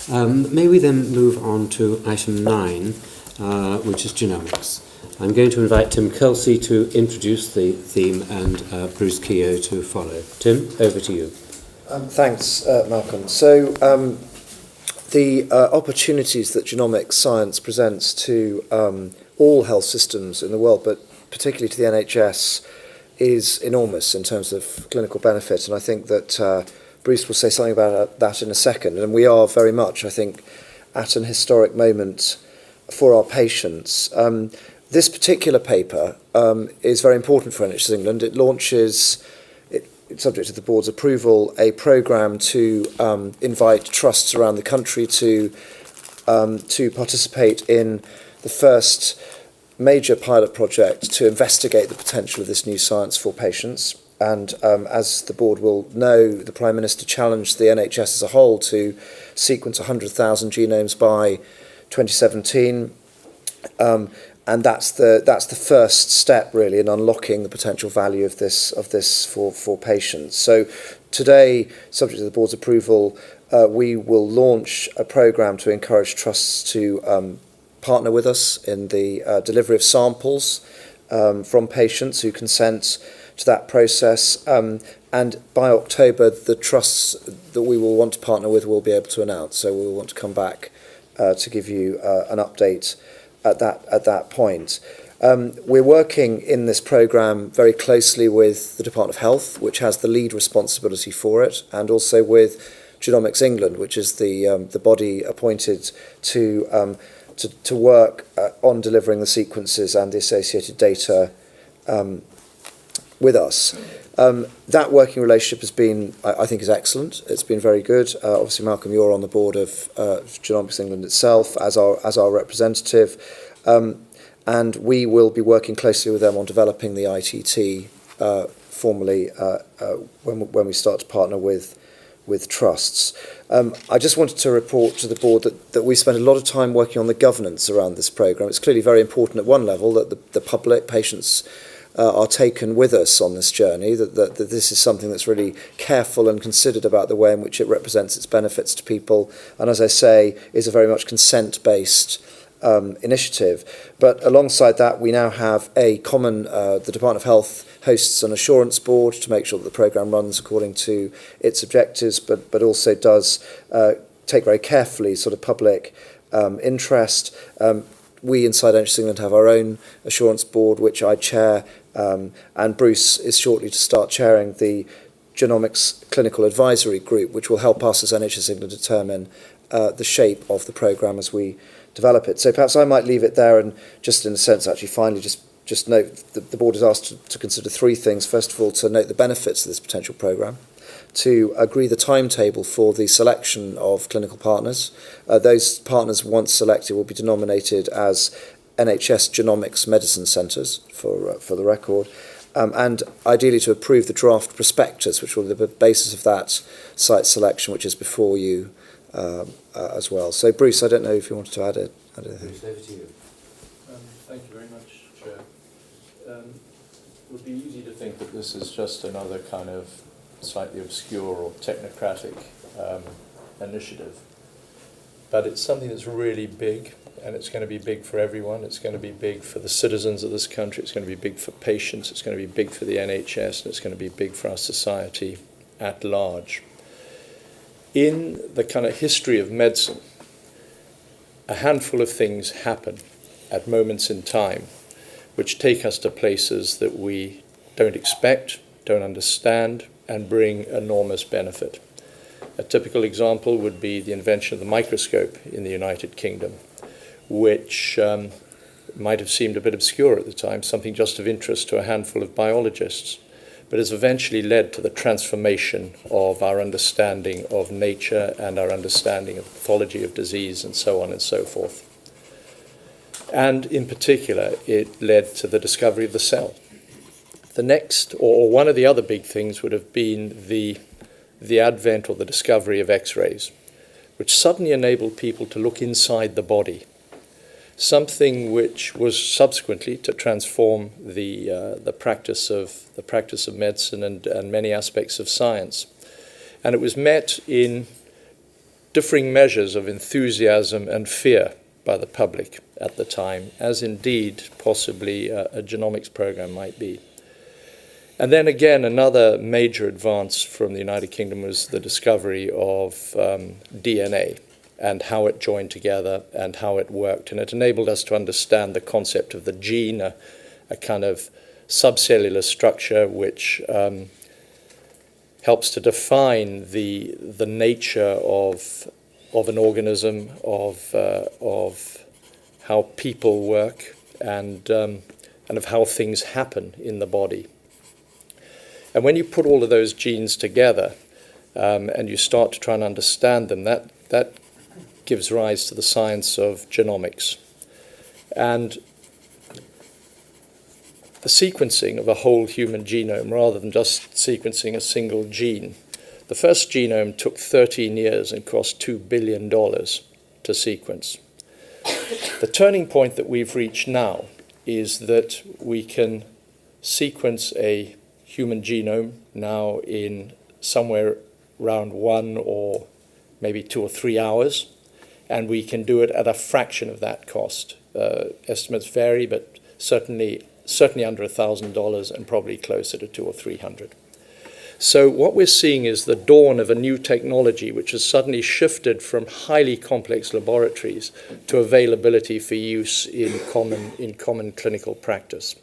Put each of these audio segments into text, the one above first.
May we then move on to item 9, which is genomics. I'm going to invite Tim Kelsey to introduce the theme and Bruce Keogh to follow. Tim, over to you. Thanks, Malcolm. So the opportunities that genomic science presents to all health systems in the world, but particularly to the NHS, is enormous in terms of clinical benefit. And I think that Bruce will say something about that in a second. And we are very much, I think, at an historic moment for our patients. This particular paper is very important for NHS England. It launches, subject to the board's approval, a programme to invite trusts around the country to participate in the first major pilot project to investigate the potential of this new science for patients. And as the board will know, the Prime Minister challenged the NHS as a whole to sequence 100,000 genomes by 2017. And that's the first step, really, in unlocking the potential value of this for patients. So today, subject to the board's approval, we will launch a programme to encourage trusts to partner with us in the delivery of samples from patients who consent to that process. And by October, the trusts that we will want to partner with will be able to announce. So we'll want to come back to give you an update at that point. We're working in this programme very closely with the Department of Health, which has the lead responsibility for it, and also with Genomics England, which is the body appointed to work on delivering the sequences and the associated data with us. That working relationship has been, I think, is excellent. It's been very good. Obviously, Malcolm, you're on the board of Genomics England itself as our representative, and we will be working closely with them on developing the ITT formally when we start to partner with trusts. I just wanted to report to the board that we spent a lot of time working on the governance around this programme. It's clearly very important at one level that the public, patients, are taken with us on this journey, that this is something that's really careful and considered about the way in which it represents its benefits to people, and as I say, is a very much consent-based initiative. But alongside that, we now have a common, the Department of Health hosts an assurance board to make sure that the programme runs according to its objectives, but also does take very carefully sort of public interest. We inside NHS England have our own assurance board, which I chair, and Bruce is shortly to start chairing the Genomics Clinical Advisory Group, which will help us as NHS England determine the shape of the programme as we develop it. So perhaps I might leave it there and just in a sense actually finally just note that the board is asked to consider three things. First of all, to note the benefits of this potential programme, to agree the timetable for the selection of clinical partners. Those partners, once selected, will be denominated as NHS Genomics Medicine Centres, for the record, and ideally to approve the draft prospectus, which will be the basis of that site selection, which is before you as well. So, Bruce, I don't know if you wanted to add anything. Bruce, over to you. Thank you very much, Chair. It would be easy to think that this is just another kind of slightly obscure or technocratic initiative. But it's something that's really big, and it's going to be big for everyone. It's going to be big for the citizens of this country. It's going to be big for patients. It's going to be big for the NHS, and it's going to be big for our society at large. In the kind of history of medicine, a handful of things happen at moments in time which take us to places that we don't expect, don't understand, and bring enormous benefit. A typical example would be the invention of the microscope in the United Kingdom, which might have seemed a bit obscure at the time, something just of interest to a handful of biologists, but has eventually led to the transformation of our understanding of nature and our understanding of the pathology of disease and so on and so forth. And in particular, it led to the discovery of the cell. The next, or one of the other big things, would have been the advent or the discovery of X-rays, which suddenly enabled people to look inside the body, something which was subsequently to transform the practice of medicine and many aspects of science. And it was met in differing measures of enthusiasm and fear by the public at the time, as indeed possibly a genomics program might be. And then again, another major advance from the United Kingdom was the discovery of DNA and how it joined together and how it worked. And it enabled us to understand the concept of the gene, a kind of subcellular structure which helps to define the nature of an organism, of how people work, and of how things happen in the body. And when you put all of those genes together and you start to try and understand them, that gives rise to the science of genomics. And the sequencing of a whole human genome rather than just sequencing a single gene. The first genome took 13 years and cost $2 billion to sequence. The turning point that we've reached now is that we can sequence a human genome now in somewhere around 1 or maybe 2 or 3 hours, and we can do it at a fraction of that cost. Estimates vary, but certainly under $1,000 and probably closer to 200 or 300. So what we're seeing is the dawn of a new technology which has suddenly shifted from highly complex laboratories to availability for use in common clinical practice.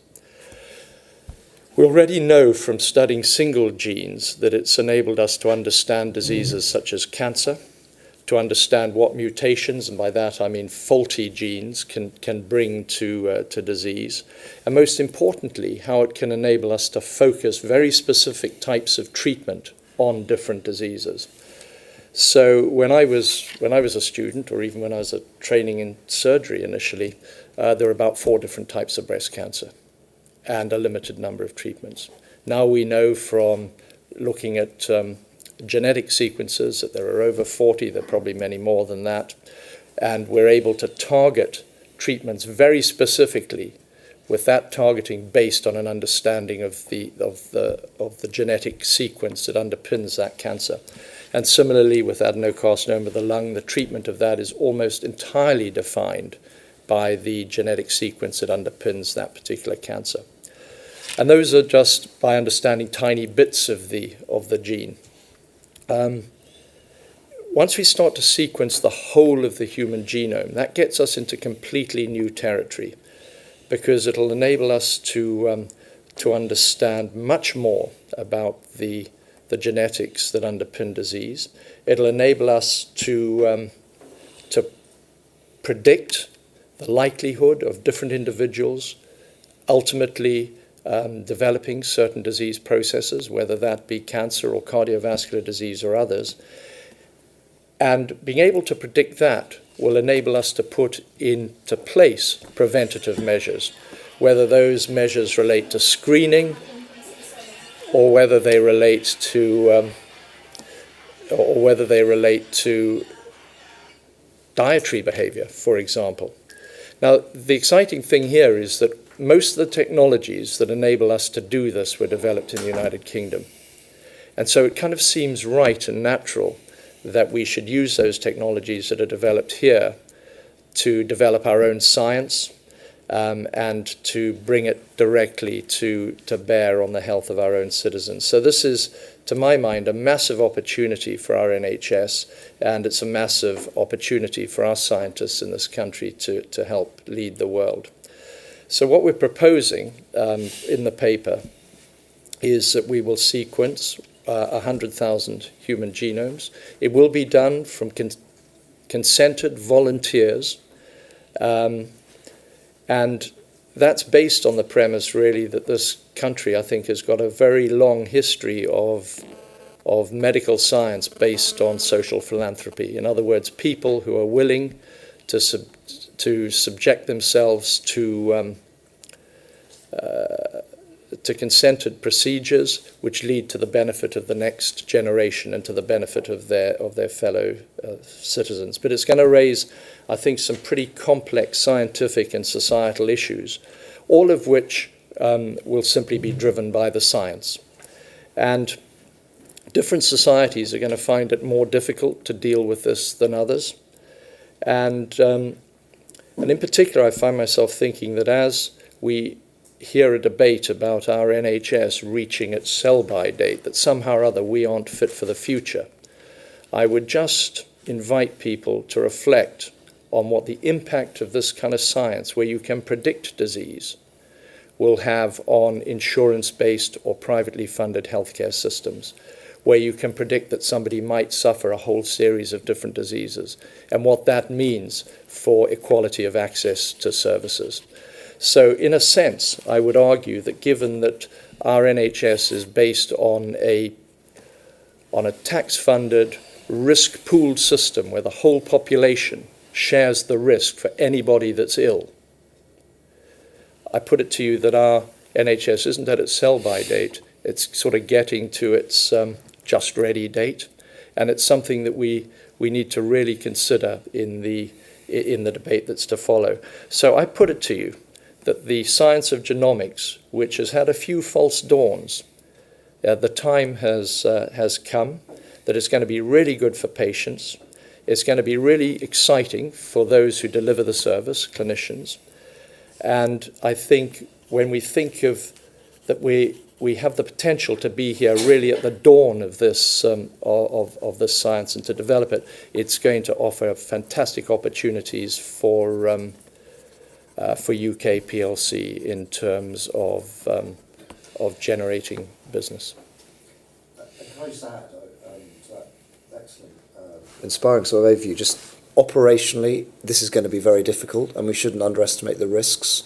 We already know from studying single genes that it's enabled us to understand diseases such as cancer, to understand what mutations, and by that I mean faulty genes, can bring to disease, and most importantly, how it can enable us to focus very specific types of treatment on different diseases. So when I was a student, or even when I was training in surgery initially, there were about 4 different types of breast cancer and a limited number of treatments. Now we know from looking at genetic sequences that there are over 40, there are probably many more than that, and we're able to target treatments very specifically with that targeting based on an understanding of the genetic sequence that underpins that cancer. And similarly with adenocarcinoma of the lung, the treatment of that is almost entirely defined by the genetic sequence that underpins that particular cancer. And those are just by understanding tiny bits of the gene. Once we start to sequence the whole of the human genome, that gets us into completely new territory, because it'll enable us to understand much more about the genetics that underpin disease. It'll enable us to predict the likelihood of different individuals ultimately developing certain disease processes, whether that be cancer or cardiovascular disease or others. And being able to predict that will enable us to put into place preventative measures, whether those measures relate to screening or whether they relate to dietary behavior, for example. Now, the exciting thing here is that most of the technologies that enable us to do this were developed in the United Kingdom. And so it kind of seems right and natural that we should use those technologies that are developed here to develop our own science and to bring it directly to bear on the health of our own citizens. So this is, to my mind, a massive opportunity for our NHS, and it's a massive opportunity for our scientists in this country to help lead the world. So what we're proposing in the paper is that we will sequence 100,000 human genomes. It will be done from consented volunteers, and that's based on the premise, really, that this country, I think, has got a very long history of medical science based on social philanthropy. In other words, people who are willing to subject themselves to consented procedures which lead to the benefit of the next generation and to the benefit of their fellow citizens. But it's going to raise, I think, some pretty complex scientific and societal issues, all of which will simply be driven by the science. And Different societies are going to find it more difficult to deal with this than others. And in particular, I find myself thinking that as we hear a debate about our NHS reaching its sell-by date, that somehow or other we aren't fit for the future, I would just invite people to reflect on what the impact of this kind of science, where you can predict disease, will have on insurance-based or privately funded healthcare systems, where you can predict that somebody might suffer a whole series of different diseases, and what that means for equality of access to services. So in a sense, I would argue that given that our NHS is based on a tax-funded, risk-pooled system where the whole population shares the risk for anybody that's ill, I put it to you that our NHS isn't at its sell-by date, it's sort of getting to its just ready date, and it's something that we need to really consider in the debate that's to follow. So I put it to you that the science of genomics, which has had a few false dawns, the time has come that it's going to be really good for patients. It's going to be really exciting for those who deliver the service, clinicians. And I think when we think of that we have the potential to be here really at the dawn of this of this science and to develop it, it's going to offer fantastic opportunities for UK PLC in terms of generating business. Can I just add to that excellent, inspiring sort of overview? Just operationally, this is going to be very difficult, and we shouldn't underestimate the risks.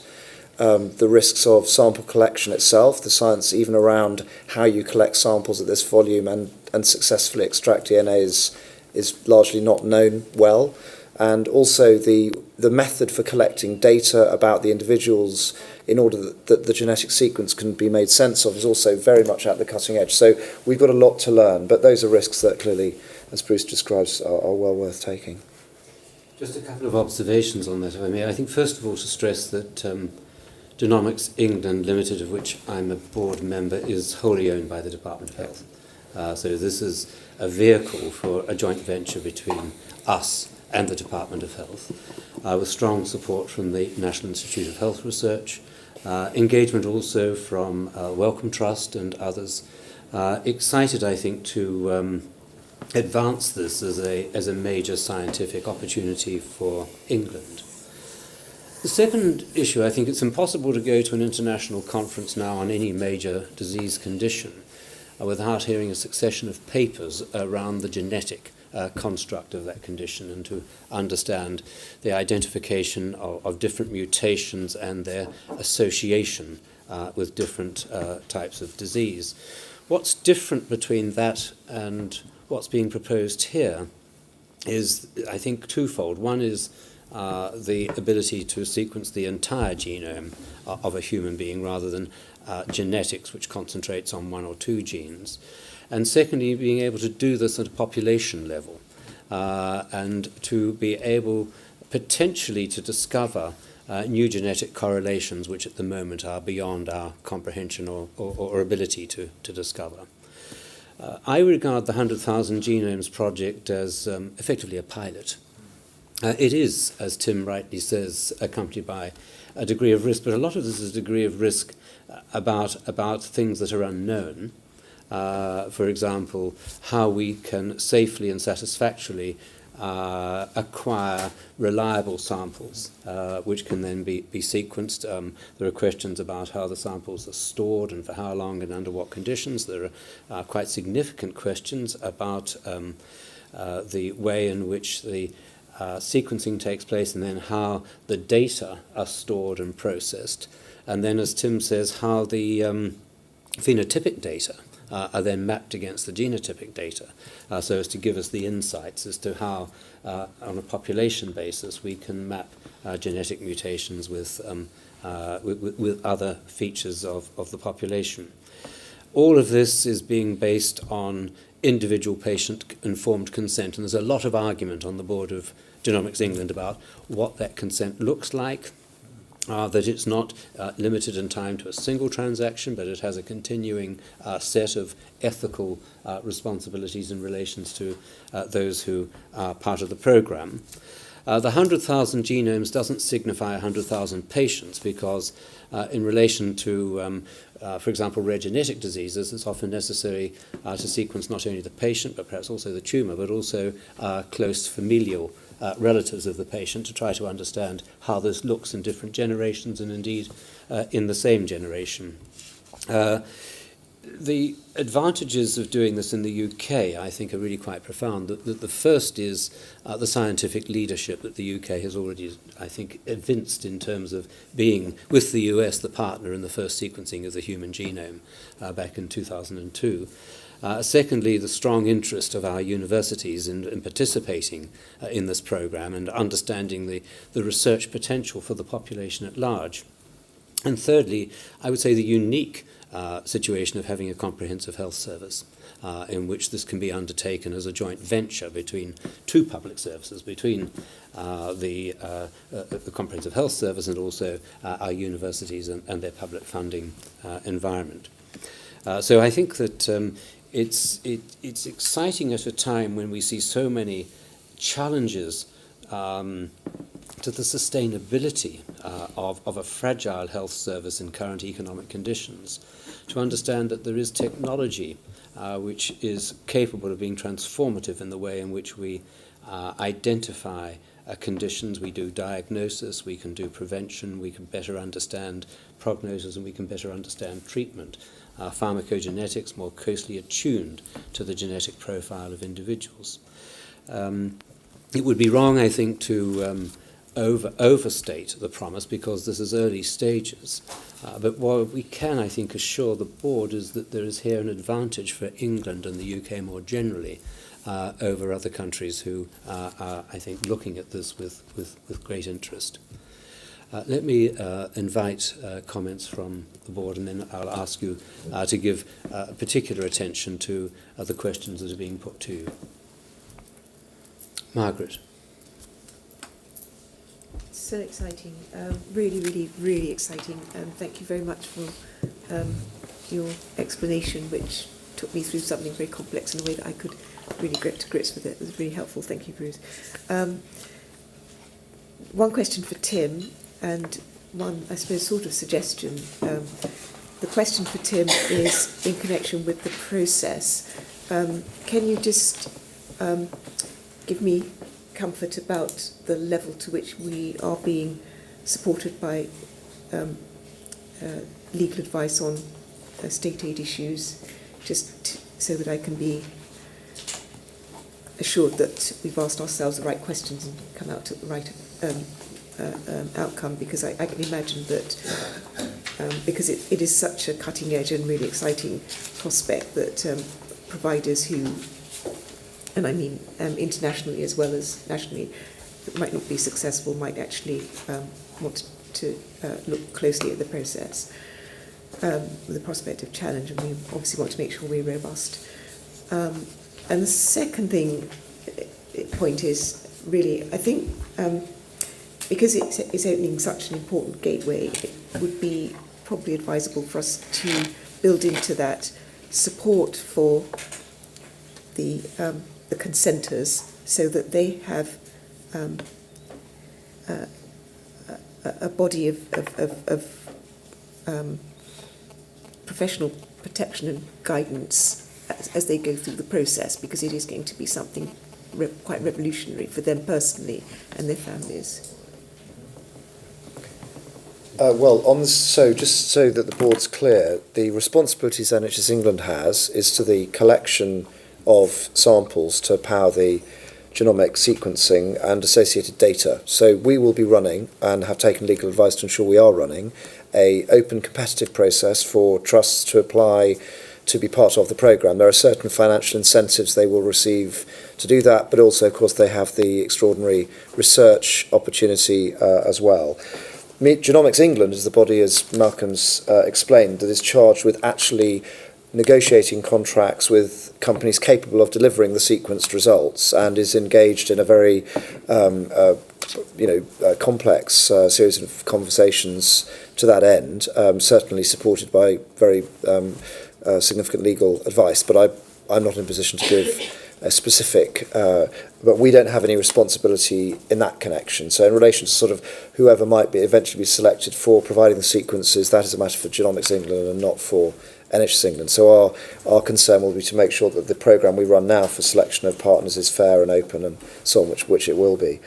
The risks of sample collection itself, the science even around how you collect samples at this volume and successfully extract DNA is largely not known well. And also the method for collecting data about the individuals in order that the genetic sequence can be made sense of is also very much at the cutting edge. So we've got a lot to learn, but those are risks that clearly, as Bruce describes, are well worth taking. Just a couple of observations on that, if I may. I think first of all to stress that Genomics England Limited, of which I'm a board member, is wholly owned by the Department of Health. So this is a vehicle for a joint venture between us and the Department of Health, with strong support from the National Institute of Health Research, engagement also from Wellcome Trust and others. Excited, I think, to advance this as a major scientific opportunity for England. The second issue, I think it's impossible to go to an international conference now on any major disease condition without hearing a succession of papers around the genetic construct of that condition and to understand the identification of different mutations and their association with different types of disease. What's different between that and what's being proposed here is, I think, twofold. One is the ability to sequence the entire genome of a human being rather than genetics, which concentrates on one or two genes. And secondly, being able to do this at a population level and to be able potentially to discover new genetic correlations which at the moment are beyond our comprehension or ability to discover. I regard the 100,000 Genomes project as effectively a pilot. It is, as Tim rightly says, accompanied by a degree of risk, but a lot of this is a degree of risk about things that are unknown. For example, how we can safely and satisfactorily acquire reliable samples, which can then be sequenced. There are questions about how the samples are stored and for how long and under what conditions. There are quite significant questions about the way in which the sequencing takes place and then how the data are stored and processed. And then, as Tim says, how the phenotypic data are then mapped against the genotypic data so as to give us the insights as to how, on a population basis, we can map genetic mutations with other features of the population. All of this is being based on individual patient-informed consent, and there's a lot of argument on the board of Genomics England about what that consent looks like, that it's not limited in time to a single transaction, but it has a continuing set of ethical responsibilities in relation to those who are part of the programme. The 100,000 genomes doesn't signify 100,000 patients because in relation to, for example, rare genetic diseases, it's often necessary to sequence not only the patient, but perhaps also the tumour, but also close familial relatives of the patient to try to understand how this looks in different generations and indeed in the same generation. The advantages of doing this in the UK, I think, are really quite profound. The first is the scientific leadership that the UK has already, I think, evinced in terms of being, with the US, the partner in the first sequencing of the human genome back in 2002. Secondly, the strong interest of our universities in participating in this programme and understanding the research potential for the population at large. And thirdly, I would say the unique situation of having a comprehensive health service in which this can be undertaken as a joint venture between two public services, between the comprehensive health service and also our universities and their public funding environment. So I think that it's exciting at a time when we see so many challenges to the sustainability of a fragile health service in current economic conditions, to understand that there is technology which is capable of being transformative in the way in which we identify conditions, we do diagnosis, we can do prevention, we can better understand prognosis, and we can better understand treatment. Pharmacogenetics more closely attuned to the genetic profile of individuals. It would be wrong, I think, to overstate the promise because this is early stages. But what we can, I think, assure the board is that there is here an advantage for England and the UK more generally over other countries who are, I think, looking at this with great interest. Let me invite comments from the board, and then I'll ask you to give particular attention to the questions that are being put to you. Margaret. So exciting, really, really, really exciting. Thank you very much for your explanation, which took me through something very complex in a way that I could really get to grips with it. It was really helpful. Thank you, Bruce. One question for Tim, and one, I suppose, sort of suggestion. The question for Tim is in connection with the process. Can you just give me comfort about the level to which we are being supported by legal advice on state aid issues, just so that I can be assured that we've asked ourselves the right questions and come out at the right outcome, because I can imagine that because it is such a cutting edge and really exciting prospect that providers who, and I mean internationally as well as nationally, that might not be successful might actually want to look closely at the process with the prospect of challenge, and we obviously want to make sure we're robust. And the second point is really, I think, because it's opening such an important gateway, it would be probably advisable for us to build into that support for the consenters, so that they have a body of professional protection and guidance as they go through the process, because it is going to be something quite revolutionary for them personally and their families. So just so that the board's clear, the responsibilities NHS England has is to the collection of samples to power the genomic sequencing and associated data. So we will be running, and have taken legal advice to ensure we are running, a open competitive process for trusts to apply to be part of the programme. There are certain financial incentives they will receive to do that, but also, of course, they have the extraordinary research opportunity as well. Genomics England is the body, as Malcolm's explained, that is charged with actually negotiating contracts with companies capable of delivering the sequenced results, and is engaged in a very complex series of conversations to that end, certainly supported by very significant legal advice. But I'm not in a position to give a specific, but we don't have any responsibility in that connection. So in relation to sort of whoever might be eventually be selected for providing the sequences, that is a matter for Genomics England and not for NHS England. So our concern will be to make sure that the programme we run now for selection of partners is fair and open and so on, which it will be.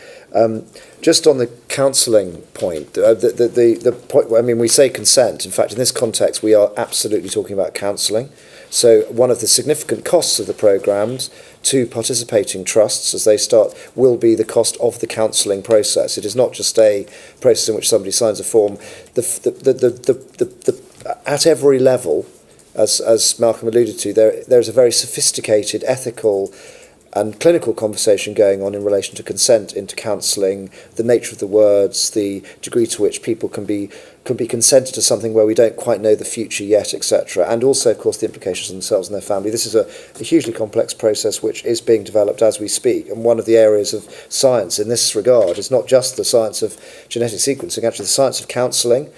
Just on the counselling point, the point, I mean, we say consent. In fact, in this context, we are absolutely talking about counselling. So one of the significant costs of the programmes to participating trusts as they start will be the cost of the counselling process. It is not just a process in which somebody signs a form. At every level, as Malcolm alluded to, there's a very sophisticated ethical and clinical conversation going on in relation to consent into counselling, the nature of the words, the degree to which people can be consented to something where we don't quite know the future yet, etc. And also, of course, the implications on themselves and their family. This is a hugely complex process which is being developed as we speak. And one of the areas of science in this regard is not just the science of genetic sequencing, actually the science of counselling.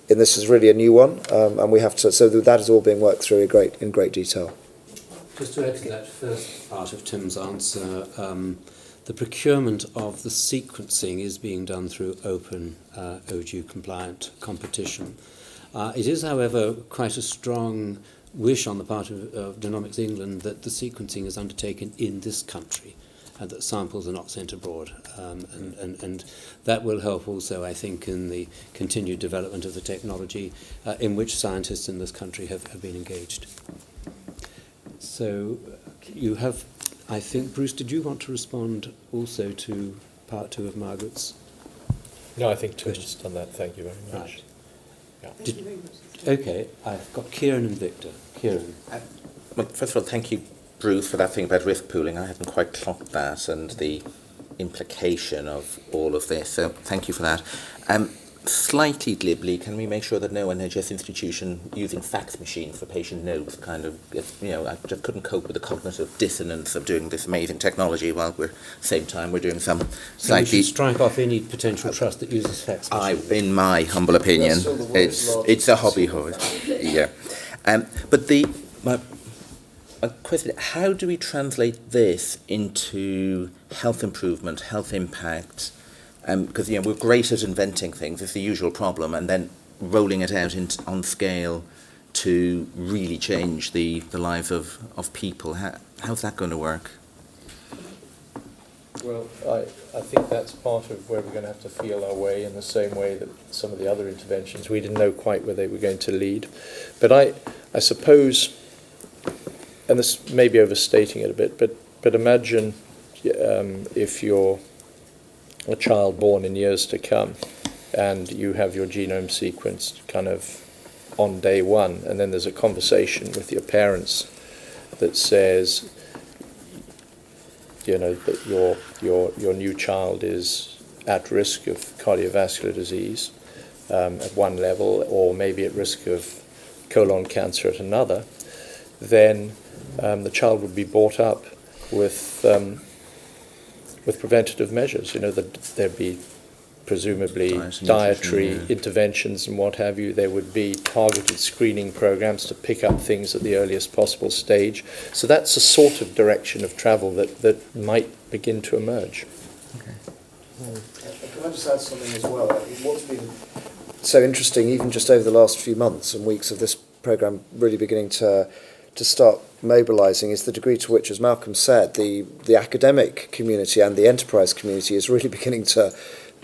And this is really a new one, and we have to. So that is all being worked through in great detail. Just to add to that first part of Tim's answer, the procurement of the sequencing is being done through open OGU-compliant competition. It is, however, quite a strong wish on the part of Genomics England that the sequencing is undertaken in this country and that samples are not sent abroad. And that will help also, I think, in the continued development of the technology in which scientists in this country have been engaged. So you have, I think, Bruce, did you want to respond also to part two of Margaret's? No, I think Tim's done that. Thank you very much. Right. Yeah. Thank you very much. Okay, I've got Kieran and Victor. Kieran. Well, first of all, thank you, Bruce, for that thing about risk pooling. I hadn't quite clocked that and the implication of all of this. So thank you for that. Slightly glibly, can we make sure that no NHS institution using fax machines for patient notes kind of, I just couldn't cope with the cognitive dissonance of doing this amazing technology while same time we're doing some So we should strike off any potential trust that uses fax machines. in my humble opinion, it's a hobby horse. Yeah. But my question, how do we translate this into health improvement, health impact? Because we're great at inventing things, it's the usual problem, and then rolling it out on scale to really change the lives of people. How's that going to work? Well, I think that's part of where we're going to have to feel our way in the same way that some of the other interventions, we didn't know quite where they were going to lead. But I suppose, and this may be overstating it a bit, but imagine if you're a child born in years to come and you have your genome sequenced kind of on day one, and then there's a conversation with your parents that says, that your new child is at risk of cardiovascular disease at one level, or maybe at risk of colon cancer at another, then the child would be brought up with preventative measures. There'd be presumably dietary interventions and what have you. There would be targeted screening programs to pick up things at the earliest possible stage. So that's a sort of direction of travel that might begin to emerge. Okay. Can I just add something as well? What's been so interesting, even just over the last few months and weeks of this programme really beginning to start mobilising, is the degree to which, as Malcolm said, the academic community and the enterprise community is really beginning to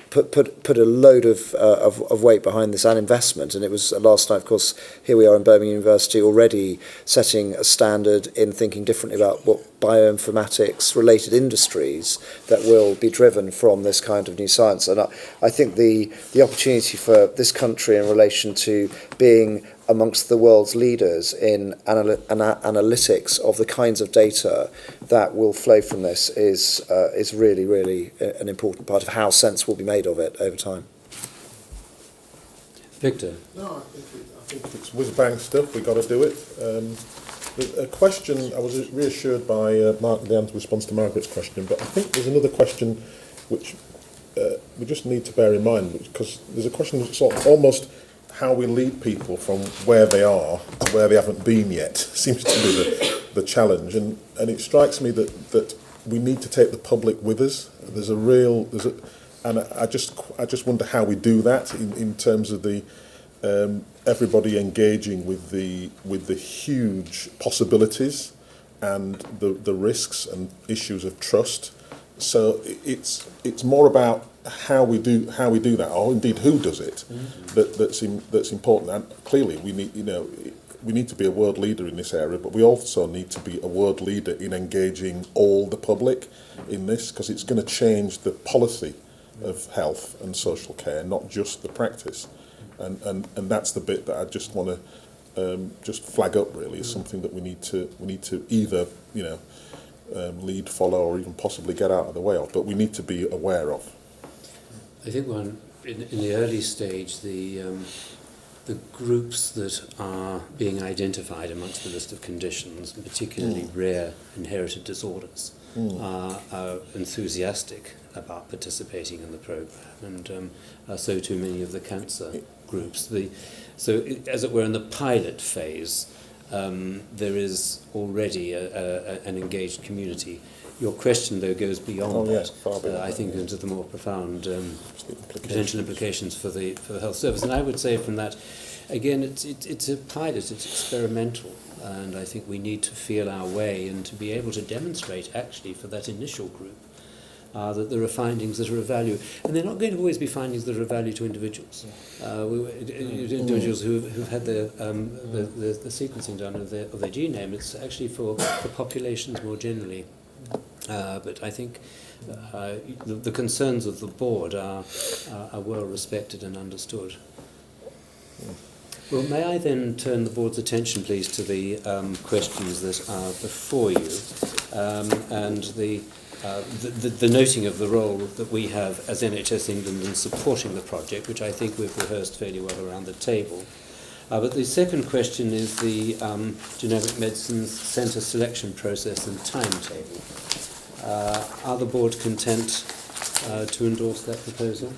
put a load of weight behind this and investment. And it was last night, of course, here we are in Birmingham University already setting a standard in thinking differently about what bioinformatics related industries that will be driven from this kind of new science. And I think the opportunity for this country in relation to being amongst the world's leaders in analytics of the kinds of data that will flow from this is really, really an important part of how sense will be made of it over time. Victor? No, I think it's whiz-bang stuff, we've got to do it. A question, I was reassured by Leanne's response to Margaret's question, but I think there's another question which we just need to bear in mind, because there's a question of sort of almost how we lead people from where they are to where they haven't been yet seems to be the challenge, and it strikes me that we need to take the public with us. And I just wonder how we do that in terms of the everybody engaging with the huge possibilities and the risks and issues of trust. So it's more about how we do that, or indeed who does it. That's important. And clearly, we need to be a world leader in this area, but we also need to be a world leader in engaging all the public in this, because it's going to change the policy of health and social care, not just the practice. And that's the bit that I just want to just flag up, really, as something that we need to either lead, follow, or even possibly get out of the way of, but we need to be aware of. I think in the early stage, the groups that are being identified amongst the list of conditions, particularly rare inherited disorders, are enthusiastic about participating in the programme, and so too many of the cancer groups. As it were, in the pilot phase, there is already an engaged community. Your question, though, goes beyond that, I think, into the more profound potential implications for the health service. And I would say from that, again, it's a pilot, it's experimental, and I think we need to feel our way and to be able to demonstrate, actually, for that initial group, that there are findings that are of value. And they're not going to always be findings that are of value to individuals. Individuals who've had the sequencing done of their genome. It's actually for populations more generally. But I think the concerns of the board are well respected and understood. Well, may I then turn the board's attention, please, to the questions that are before you, and the noting of the role that we have as NHS England in supporting the project, which I think we've rehearsed fairly well around the table. But the second question is the Genomic Medicines Centre selection process and timetable. Are the board content to endorse that proposal?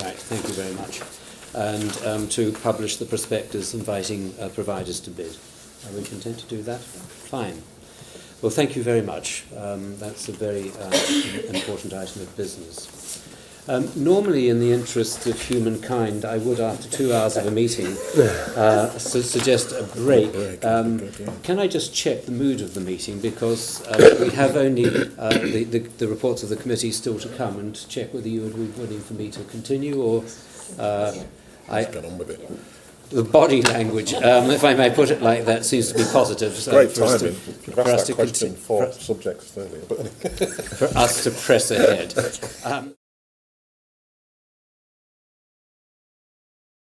Right, thank you very much. And to publish the prospectus inviting providers to bid. Are we content to do that? Fine. Well, thank you very much. That's a very important item of business. Normally, in the interests of humankind, I would, after 2 hours of a meeting, suggest a break. Can I just check the mood of the meeting, because we have only the reports of the committee still to come, and to check whether you would be willing for me to continue, or Get on with it. the body language, if I may put it like that, seems to be positive. Great timing. You've asked that question 4 subjects earlier. For us to press ahead.